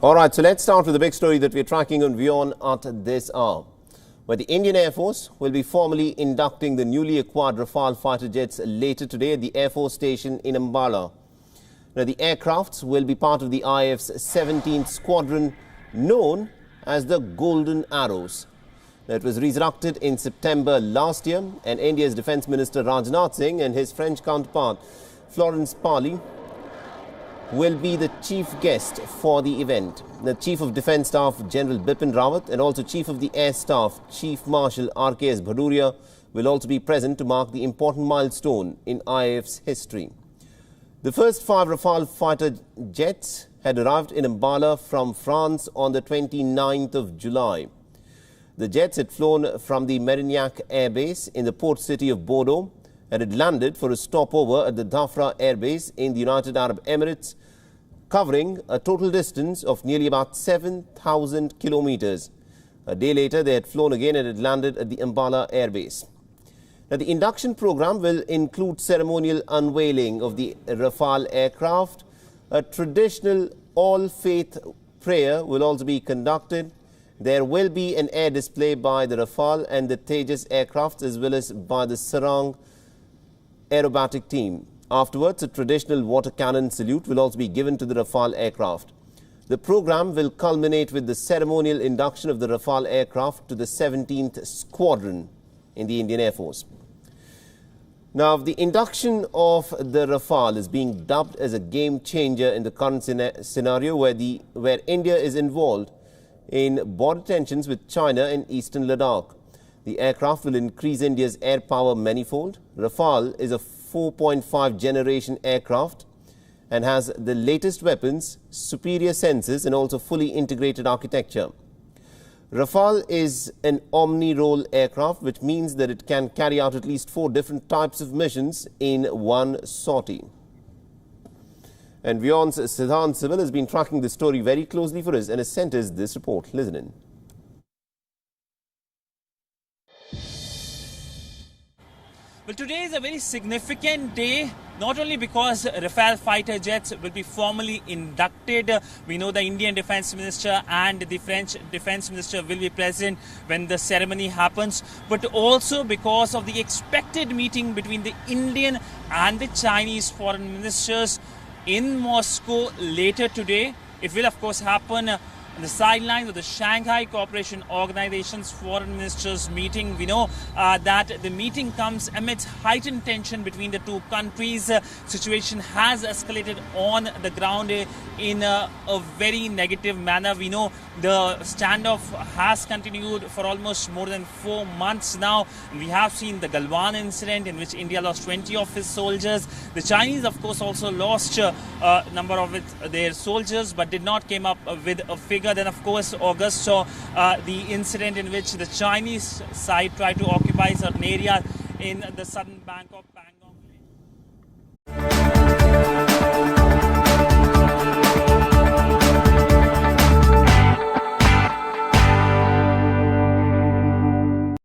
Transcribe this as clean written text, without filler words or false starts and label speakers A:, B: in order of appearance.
A: All right, so let's start with the big story that we're tracking on WION at this hour, where the Indian Air Force will be formally inducting the newly acquired Rafale fighter jets later today at the Air Force Station in Ambala. Now, the aircrafts will be part of the IAF's 17th squadron, known as the Golden Arrows. Now, it was resurrected in September last year, and India's Defence Minister Rajnath Singh and his French counterpart Florence Parly will be the chief guest for the event. The Chief of Defence Staff General Bipin Rawat and also Chief of the Air Staff Chief Marshal RKS Bhaduria will also be present to mark the important milestone in IAF's history. The first 5 Rafale fighter jets had arrived in Ambala from France on the 29th of July. The jets had flown from the Merignac Air Base in the port city of Bordeaux and had landed for a stopover at the Dhafra Air Base in the United Arab Emirates, covering a total distance of nearly about 7,000 kilometers. A day later, they had flown again and had landed at the Ambala Air Base. Now, the induction program will include ceremonial unveiling of the Rafale aircraft. A traditional all-faith prayer will also be conducted. There will be an air display by the Rafale and the Tejas aircraft as well as by the Sarang aerobatic team. Afterwards, a traditional water cannon salute will also be given to the Rafale aircraft. The program will culminate with the ceremonial induction of the Rafale aircraft to the 17th Squadron in the Indian Air Force. Now, the induction of the Rafale is being dubbed as a game changer in the current scenario where India is involved in border tensions with China in eastern Ladakh. The aircraft will increase India's air power manifold. Rafale is a 4.5 generation aircraft and has the latest weapons, superior sensors and also fully integrated architecture. Rafale is an omni-role aircraft, which means that it can carry out at least 4 different types of missions in one sortie. And WION's Siddhant Civil has been tracking this story very closely for us and has sent us this report. Listen in.
B: Well, today is a very significant day, not only because Rafale fighter jets will be formally inducted. We know the Indian Defence Minister and the French Defence Minister will be present when the ceremony happens, but also because of the expected meeting between the Indian and the Chinese foreign ministers in Moscow later today. It will, of course, happen on the sidelines of the Shanghai Cooperation Organization's foreign ministers meeting. We know that the meeting comes amidst heightened tension between the two countries. Situation has escalated on the ground in a very negative manner. We know the standoff has continued for almost more than 4 months now. We have seen the Galwan incident in which India lost 20 of its soldiers. The Chinese, of course, also lost a number of their soldiers but did not come up with a figure. Then, of course, August saw the incident in which the Chinese side tried to occupy certain areas in the southern bank of